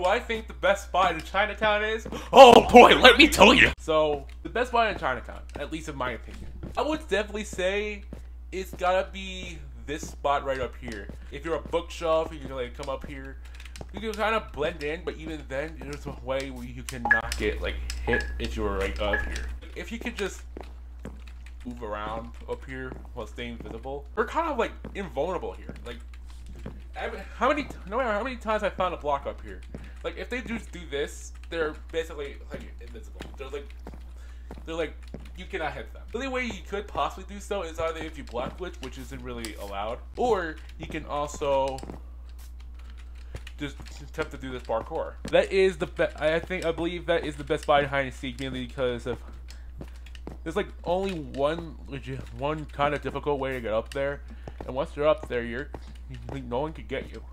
I think the best spot in Chinatown is? Oh boy, let me tell you! So, the best spot in Chinatown, at least in my opinion, I would definitely say it's gotta be this spot right up here. If you're a bookshelf, you can like come up here. You can kind of blend in, but even then, there's a way where you cannot get like hit if you're right up here. If you could just move around up here while staying visible, we're kind of like invulnerable here. Like, no matter how many times I found a block up here, like if they just do this, they're basically like invisible. They're like you cannot hit them. The only way you could possibly do so is either if you block glitch, which isn't really allowed, or you can also just attempt to do this parkour. That is the best. I believe that is the best spot in hide and seek, mainly because of there's like only one kind of difficult way to get up there, and once you're up there, no one could get you.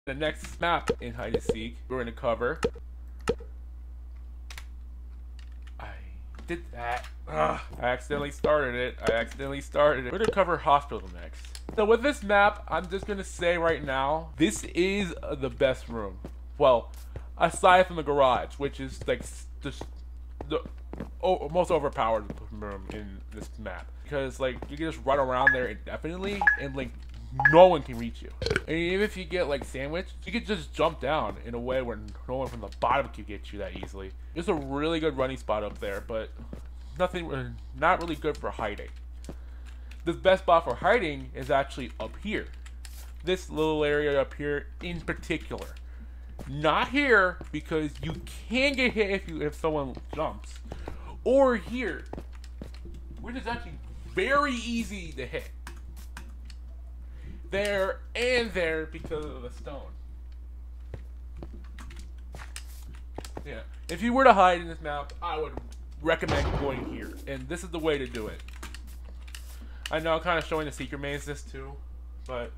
The next map in hide and seek we're gonna cover. I did that. I accidentally started it. We're gonna cover hospital next. So with this map, I'm just gonna say right now, this is the best room. Well, aside from the garage, which is like just the most overpowered room in this map, because like you can just run around there indefinitely and like no one can reach you. And even if you get like sandwiched, you can just jump down in a way where no one from the bottom can get you that easily. It's a really good running spot up there, but not really good for hiding. The best spot for hiding is actually up here. This little area up here in particular. Not here, because you can get hit if someone jumps. Or here, which is actually very easy to hit. There and there because of the stone. Yeah. If you were to hide in this map, I would recommend going here. And this is the way to do it. I know I'm kind of showing the secret mazes too, but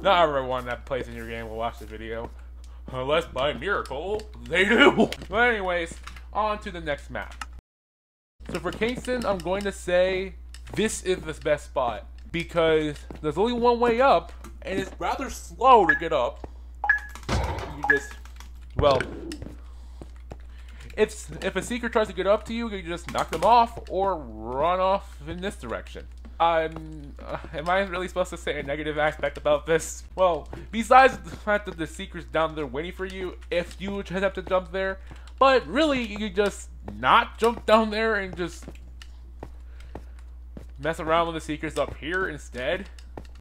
not everyone that plays in your game will watch the video, unless by miracle they do. But anyways, on to the next map. So for Kingston, I'm going to say this is the best spot because there's only one way up, and it's rather slow to get up. You just, well, if a seeker tries to get up to you, you just knock them off or run off in this direction. Am I really supposed to say a negative aspect about this? Well, besides the fact that the seeker's down there waiting for you if you have to jump there, but really you can just not jump down there and just mess around with the seekers up here instead,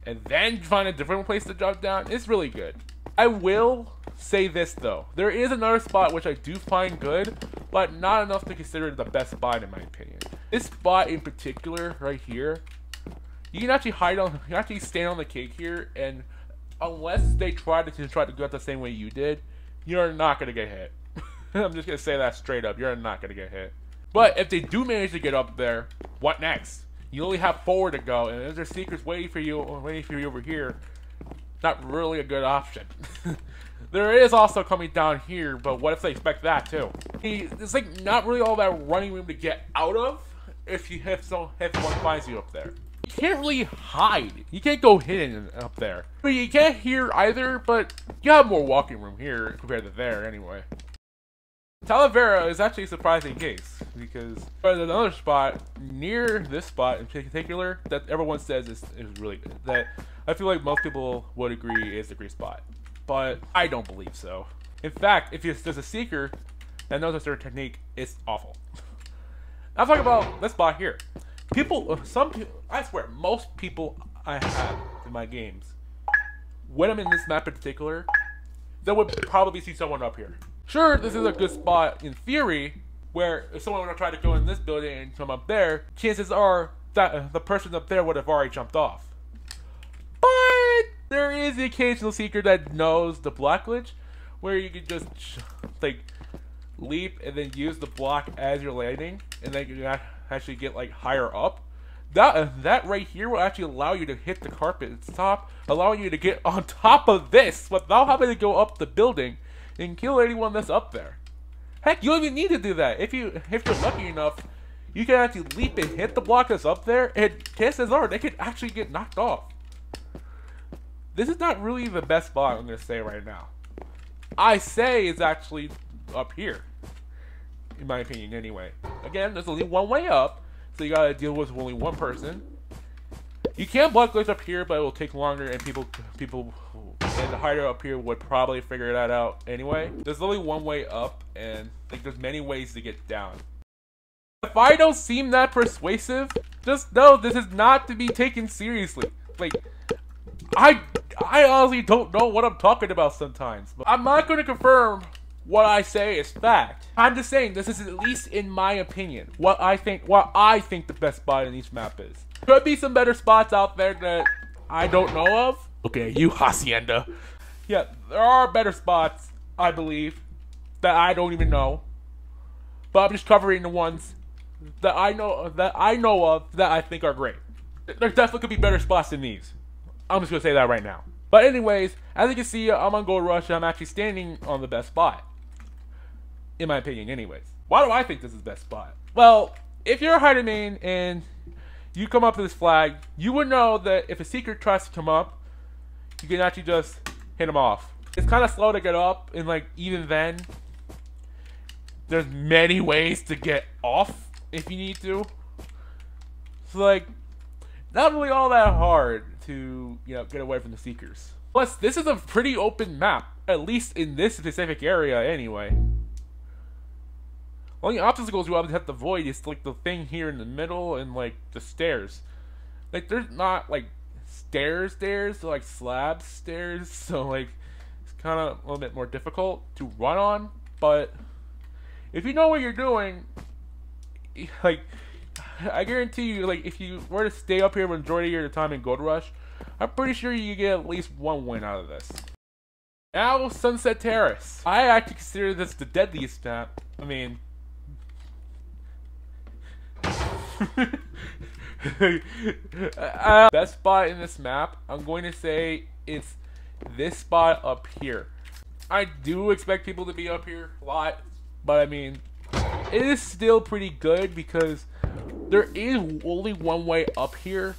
and then find a different place to jump down. It's really good. I will say this though, there is another spot which I do find good, but not enough to consider the best spot in my opinion. This spot in particular, right here, you can actually stand on the cake here, and unless they try to go out the same way you did, you're not gonna get hit. I'm just gonna say that straight up, you're not gonna get hit. But if they do manage to get up there, what next? You only have forward to go, and if there's seekers waiting for you over here, not really a good option. There is also coming down here, but what if they expect that too? It's like not really all that running room to get out of if someone finds you up there. You can't really hide. You can't go hidden up there. But you can't hear either, but you have more walking room here compared to there anyway. Talavera is actually a surprising case because there's another spot near this spot in particular that everyone says is really good. That I feel like most people would agree is the great spot, but I don't believe so. In fact, if there's a seeker that knows a certain technique, it's awful. I'm talking about this spot here. Some people, I swear, most people I have in my games, when I'm in this map in particular, they would probably see someone up here. Sure, this is a good spot in theory, where if someone were to try to go in this building and come up there, chances are that the person up there would have already jumped off. But there is the occasional seeker that knows the block glitch, where you can just like leap and then use the block as you're landing, and then you can actually get like higher up. That right here will actually allow you to hit the carpet and stop, allowing you to get on top of this without having to go up the building and kill anyone that's up there. Heck, you don't even need to do that. If you're lucky enough, you can actually leap and hit the block that's up there, and chances are they could actually get knocked off. this is not really the best spot, I'm going to say right now. I say it's actually up here, in my opinion anyway. Again, there's only one way up, so you gotta deal with only one person. You can block glitch up here, but it will take longer, and people and the hider up here would probably figure that out anyway. There's only one way up, and like there's many ways to get down. If I don't seem that persuasive, just know this is not to be taken seriously. Like, I honestly don't know what I'm talking about sometimes. But I'm not going to confirm what I say is fact. I'm just saying this is at least in my opinion what I think the best spot in each map is. Could be some better spots out there that I don't know of. Okay, you Hacienda. Yeah, there are better spots, I believe, that I don't even know. But I'm just covering the ones that I know of that I think are great. There definitely could be better spots than these. I'm just gonna say that right now. But anyways, as you can see, I'm on Goldrush and I'm actually standing on the best spot. In my opinion, anyways. Why do I think this is the best spot? Well, if you're a hider main and you come up to this flag, you would know that if a secret tries to come up, you can actually just hit him off. It's kind of slow to get up, and like even then, there's many ways to get off if you need to. So like, not really all that hard to, you know, get away from the seekers. Plus, this is a pretty open map, at least in this specific area anyway. Only obstacles you have to avoid is like the thing here in the middle and like the stairs. Like there's not like stairs, like slab stairs, so like it's kind of a little bit more difficult to run on. But if you know what you're doing, like I guarantee you, like if you were to stay up here the majority of your time in Goldrush, I'm pretty sure you get at least one win out of this. Now, Sunset Terrace. I actually consider this the deadliest map. I mean, best spot in this map, I'm going to say it's this spot up here. I do expect people to be up here a lot, but I mean, it is still pretty good because there is only one way up here,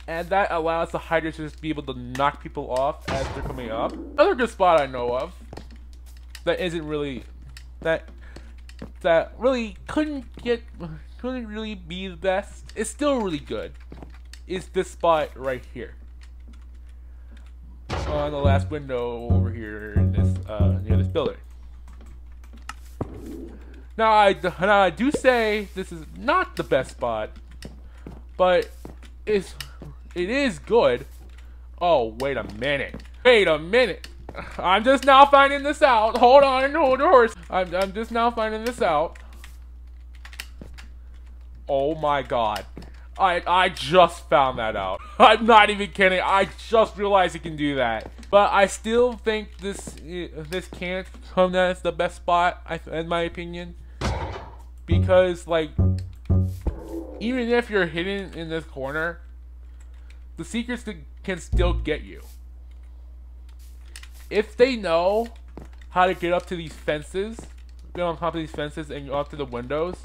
and that allows the hiders to just be able to knock people off as they're coming up. Another good spot I know of that isn't really that really couldn't really be the best. It's still really good. Is this spot right here on the last window over here in this near this building. Now I do say this is not the best spot, but it is good. Oh, wait a minute. Wait a minute. I'm just now finding this out. Hold on, hold the horse. I'm just now finding this out. Oh my god. I just found that out. I'm not even kidding. I just realized you can do that. But I still think this can't come as the best spot, in my opinion. Because, like, even if you're hidden in this corner, the secrets can still get you. If they know how to get up to these fences, get on top of these fences and up to the windows,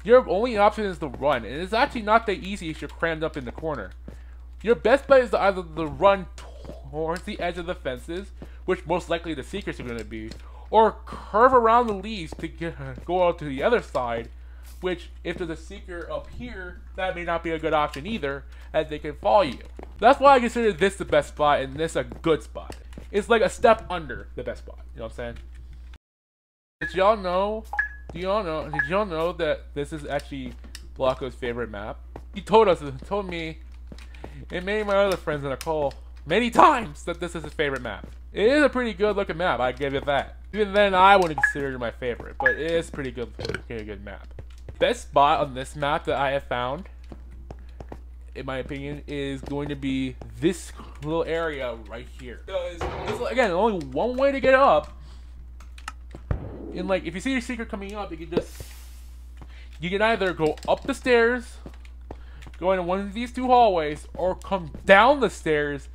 your only option is to run. And it's actually not that easy if you're crammed up in the corner. Your best bet is to either run towards the edge of the fences, which most likely the secrets are going to be, or curve around the leaves to go out to the other side, which, if there's a seeker up here, that may not be a good option either, as they can follow you. That's why I consider this the best spot and this a good spot. It's like a step under the best spot. You know what I'm saying? Did y'all know that this is actually Blocko's favorite map? He told me, and many of my other friends in the call, many times that this is his favorite map. It is a pretty good looking map, I give it that. Even then, I wouldn't consider it my favorite, but it is pretty good map. Best spot on this map that I have found, in my opinion, is going to be this little area right here. Because there's, again, only one way to get up. And like, if you see your secret coming up, you can either go up the stairs, go into one of these two hallways, or come down the stairs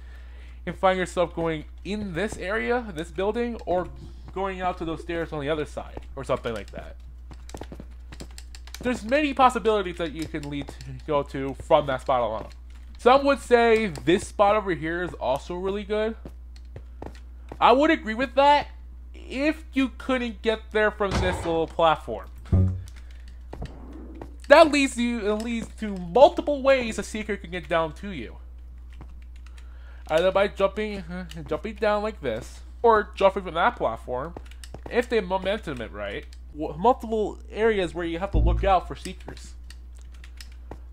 and find yourself going in this area, this building, or going out to those stairs on the other side, or something like that. There's many possibilities that you can go to from that spot alone. Some would say this spot over here is also really good. I would agree with that if you couldn't get there from this little platform. That leads to multiple ways a seeker can get down to you. Either by jumping down like this, or jumping from that platform, if they momentum it right. Multiple areas where you have to look out for seekers.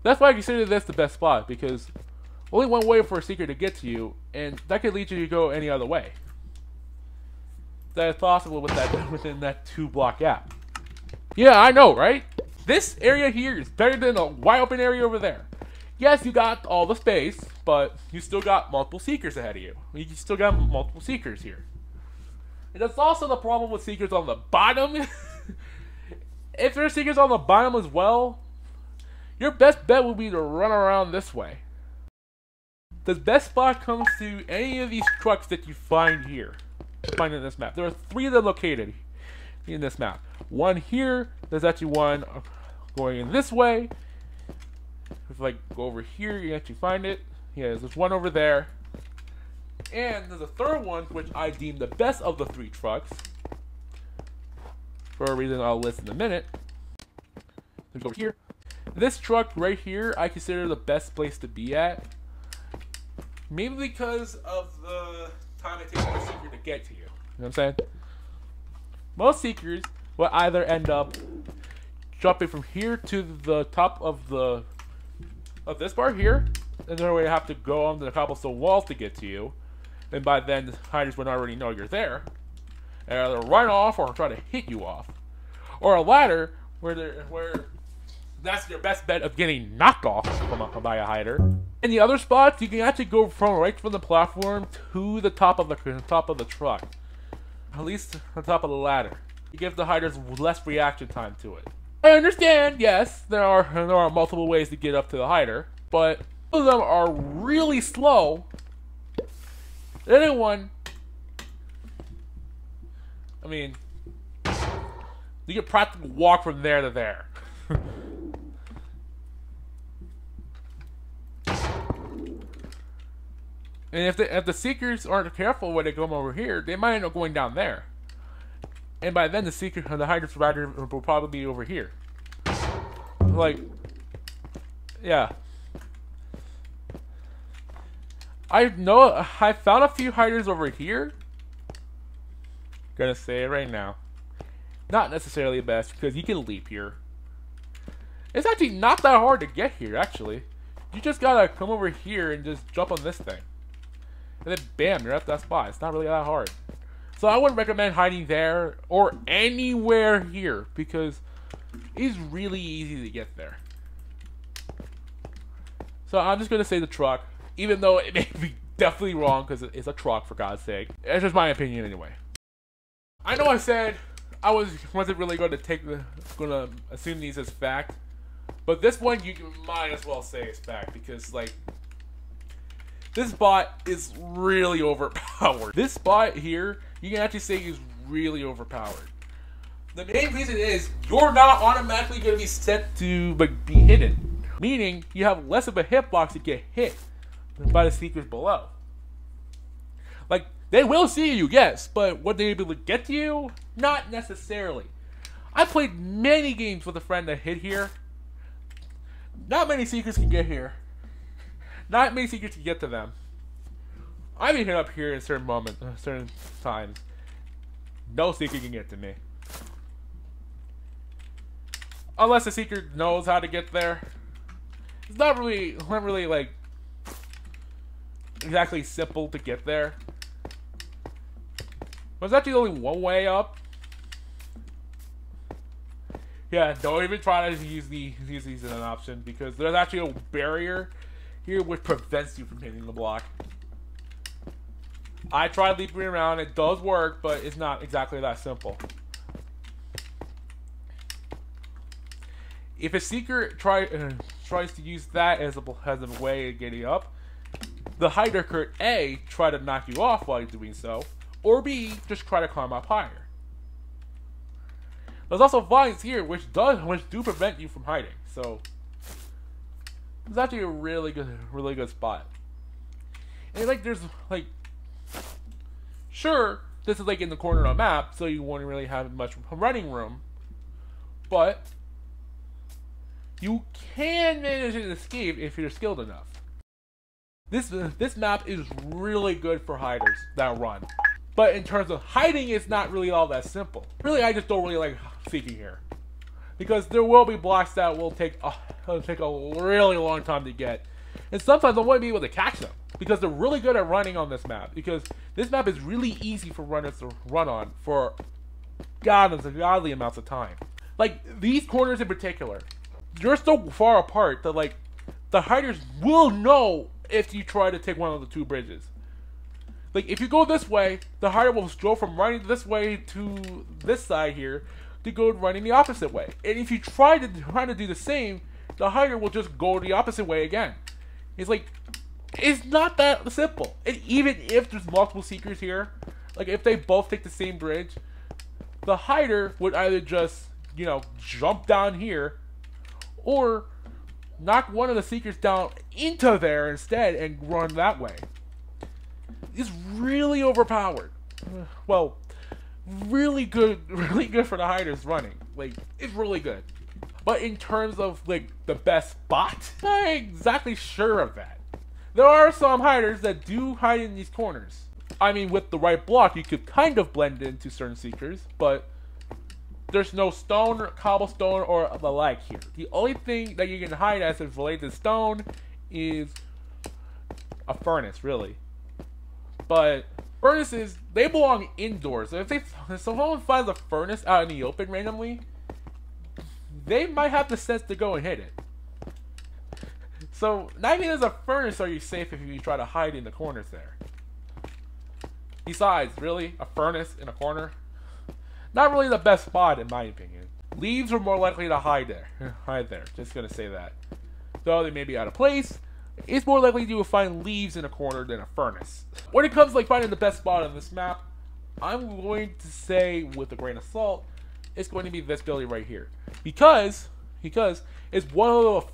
That's why I consider this the best spot, because only one way for a seeker to get to you, and that could lead you to go any other way. That is possible with that within that 2-block gap. Yeah, I know, right? This area here is better than a wide open area over there. Yes, you got all the space, but you still got multiple seekers ahead of you. You still got multiple seekers here. And that's also the problem with seekers on the bottom. If there are seekers on the bottom as well, your best bet would be to run around this way. The best spot comes to any of these trucks that you find here. Find in this map. There are 3 of them located in this map. One here. There's actually one going in this way. If I go over here, you actually find it. Yeah, there's one over there. And there's a third one, which I deem the best of the 3 trucks. For a reason I'll list in a minute. Let's go over here. This truck right here, I consider the best place to be at. Mainly because of the time it takes for a seeker to get to you. You know what I'm saying? Most seekers will either end up jumping from here to the top of this bar here, and then we have to go on the cobblestone walls to get to you. And by then, the hiders would already know you're there, and either run off or try to hit you off, or a ladder where that's your best bet of getting knocked off by a hider. In the other spots, you can actually go right from the platform to the top of the truck, at least on top of the ladder. You give the hiders less reaction time to it. I understand, yes, there are multiple ways to get up to the hider, but some of them are really slow. The other one, I mean, you can practically walk from there to there. And if the seekers aren't careful when they come over here, they might end up going down there. And by then, the hider provider will probably be over here. Like, yeah. I found a few hiders over here. Gonna say it right now. Not necessarily the best, because you can leap here. It's actually not that hard to get here, actually. You just gotta come over here and just jump on this thing. And then bam, you're at that spot. It's not really that hard. So I wouldn't recommend hiding there or anywhere here, because it's really easy to get there. So I'm just gonna say the truck, even though it may be definitely wrong, because it's a truck, for God's sake. It's just my opinion anyway. I know I said I wasn't really gonna assume these as fact, but this one you might as well say is fact, because like, this bot is really overpowered. This spot here, you can actually say is really overpowered. The main reason is you're not automatically going to be set to be hidden, meaning you have less of a hitbox to get hit by the seekers below. Like, they will see you, yes, but would they be able to get to you? Not necessarily. I played many games with a friend that hid here. Not many seekers can get here. Not many seekers can get to them. I've been hit up here in certain moments, certain times. No seeker can get to me. Unless the seeker knows how to get there. It's not really like exactly simple to get there. But it's actually only one way up. Yeah, don't even try to use these as an option, because there's actually a barrier here which prevents you from hitting the block. I tried leaping around, it does work, but it's not exactly that simple. If a seeker tries to use that as a way of getting up, the hider could A, try to knock you off while you're doing so, or B, just try to climb up higher. There's also vines here which do prevent you from hiding, so It's actually a really good spot. And like, there's like, sure, this is like in the corner of the map, so you won't really have much running room, but you can manage to escape if you're skilled enough. This map is really good for hiders that run, but in terms of hiding, it's not really all that simple. Really, I just don't really like seeking here, because there will be blocks that will take a really long time to get, and sometimes I won't be able to catch them because they're really good at running on this map. Because this map is really easy for runners to run on for godly amounts of time. Like these corners in particular, you're so far apart that like the hiders will know if you try to take one of the two bridges. Like if you go this way, the hider will go from running this way to this side here to go running the opposite way. And if you try to do the same, the hider will just go the opposite way again. It's like, it's not that simple. And even if there's multiple seekers here, like if they both take the same bridge, the hider would either just, you know, jump down here or knock one of the seekers down into there instead and run that way. It's really overpowered. Well, really good for the hiders running. Like, it's really good. But in terms of like the best spot, I'm not exactly sure of that. There are some hiders that do hide in these corners. I mean, with the right block, you could kind of blend into certain seekers, but there's no stone, or cobblestone, or the like here. The only thing that you can hide as is related to stone is a furnace, really. But furnaces, they belong indoors. So if someone finds a furnace out in the open randomly, they might have the sense to go and hit it. So not even as a furnace are you safe if you try to hide in the corners there. Besides, really, a furnace in a corner? Not really the best spot in my opinion. Leaves are more likely to hide there. Just gonna say that. Though they may be out of place, it's more likely you will find leaves in a corner than a furnace. When it comes to like finding the best spot on this map, I'm going to say with a grain of salt, it's going to be this building right here. Because it's one of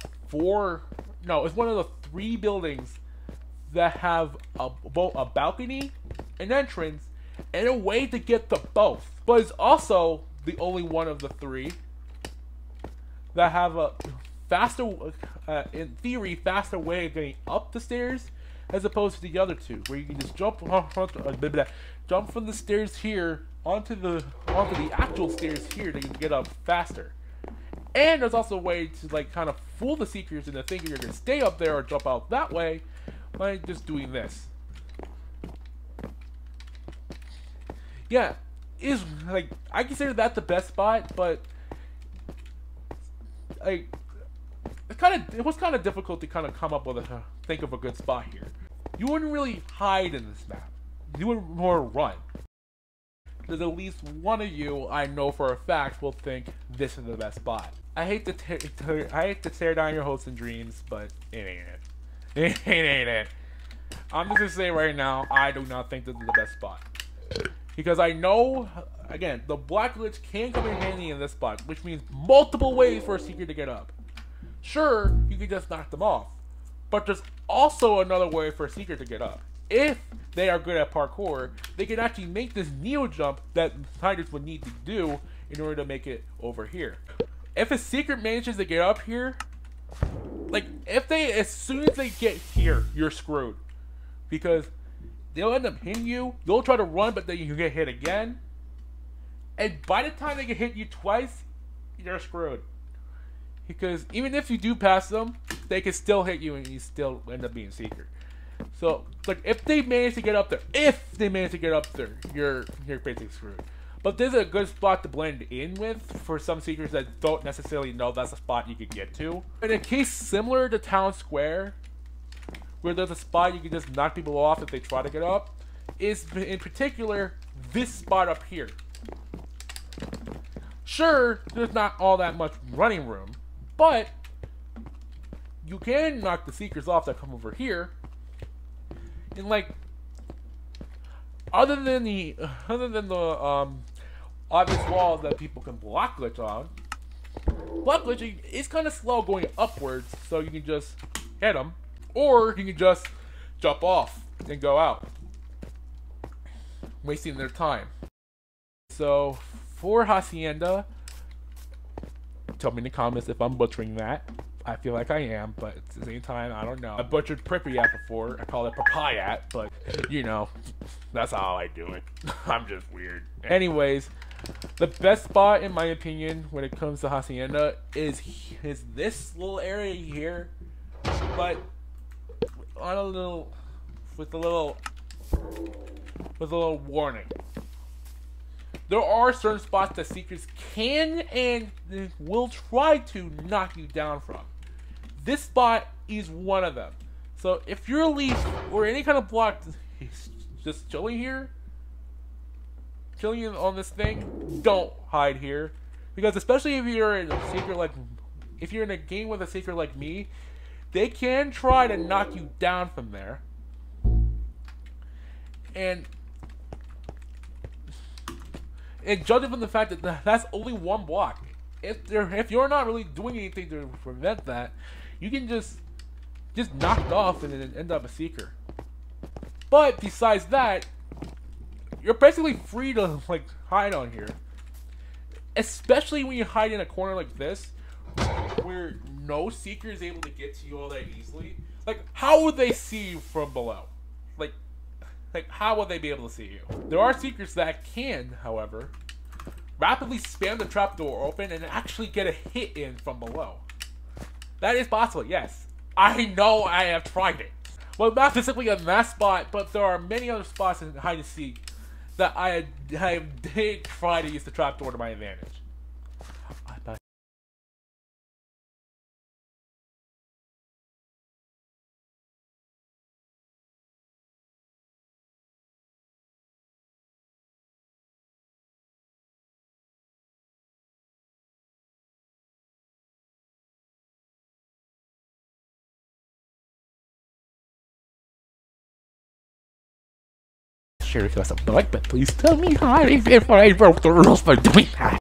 the 3 buildings that have both a balcony, an entrance, and a way to get to both. But it's also the only one of the 3 that have a faster, in theory, faster way of getting up the stairs as opposed to the other 2, where you can just jump from the stairs here onto the actual stairs here to get up faster. And there's also a way to like kind of fool the seekers into thinking you're gonna stay up there or jump out that way by just doing this. Yeah, is like I consider that the best spot, but like it was kind of difficult to kind of come up with think of a good spot here. You wouldn't really hide in this map. You would more run. There's at least one of you I know for a fact will think this is the best spot. I hate to tear down your hopes and dreams, but it ain't it. It ain't it. I'm just gonna say right now, I do not think this is the best spot. Because I know, again, the black glitch can come in handy in this spot, which means multiple ways for a seeker to get up. Sure, you can just knock them off, but there's also another way for a seeker to get up. If they are good at parkour, they can actually make this neo jump that hiders would need to do in order to make it over here. If a seeker manages to get up here, like as soon as they get here, you're screwed. Because they'll end up hitting you, they'll try to run, but then you get hit again. And by the time they can hit you twice, you're screwed. Because even if you do pass them, they can still hit you and you still end up being seeker. So, like, if they manage to get up there, you're basically screwed. But this is a good spot to blend in with for some seekers that don't necessarily know that's a spot you could get to. In a case similar to Town Square, where there's a spot you can just knock people off if they try to get up, is in particular this spot up here. Sure, there's not all that much running room, but you can knock the seekers off that come over here. And like, other than the obvious walls that people can block glitch on, block glitching is kind of slow going upwards, so you can just hit them, or you can just jump off and go out, wasting their time. So for Hacienda, tell me in the comments if I'm butchering that. I feel like I am, but at the same time, I don't know. I butchered Pripyat before. I call it Pripyat, but you know, that's how I do it. I'm just weird. Anyways, the best spot in my opinion when it comes to Hacienda is this little area here, but on a little with a little warning. There are certain spots that seekers can and will try to knock you down from. This spot is one of them. So if you're a leaf or any kind of block just chilling here, chilling on this thing, don't hide here. Because especially if you're in a seeker like, if you're in a game with a seeker like me, they can try to knock you down from there. And judging from the fact that that's only one block, if you're not really doing anything to prevent that, you can just knock it off and then end up a seeker. But besides that, you're basically free to like hide on here, especially when you hide in a corner like this, where no seeker is able to get to you all that easily. Like, how would they see you from below? Like, how would they be able to see you? There are seekers that can, however, rapidly spam the trapdoor open and actually get a hit in from below. That is possible, yes. I know, I have tried it. Well, not specifically in that spot, but there are many other spots in hide and seek that I did try to use the trapdoor to my advantage. Sure, if you have something like that, please tell me how if I broke the rules by doing that.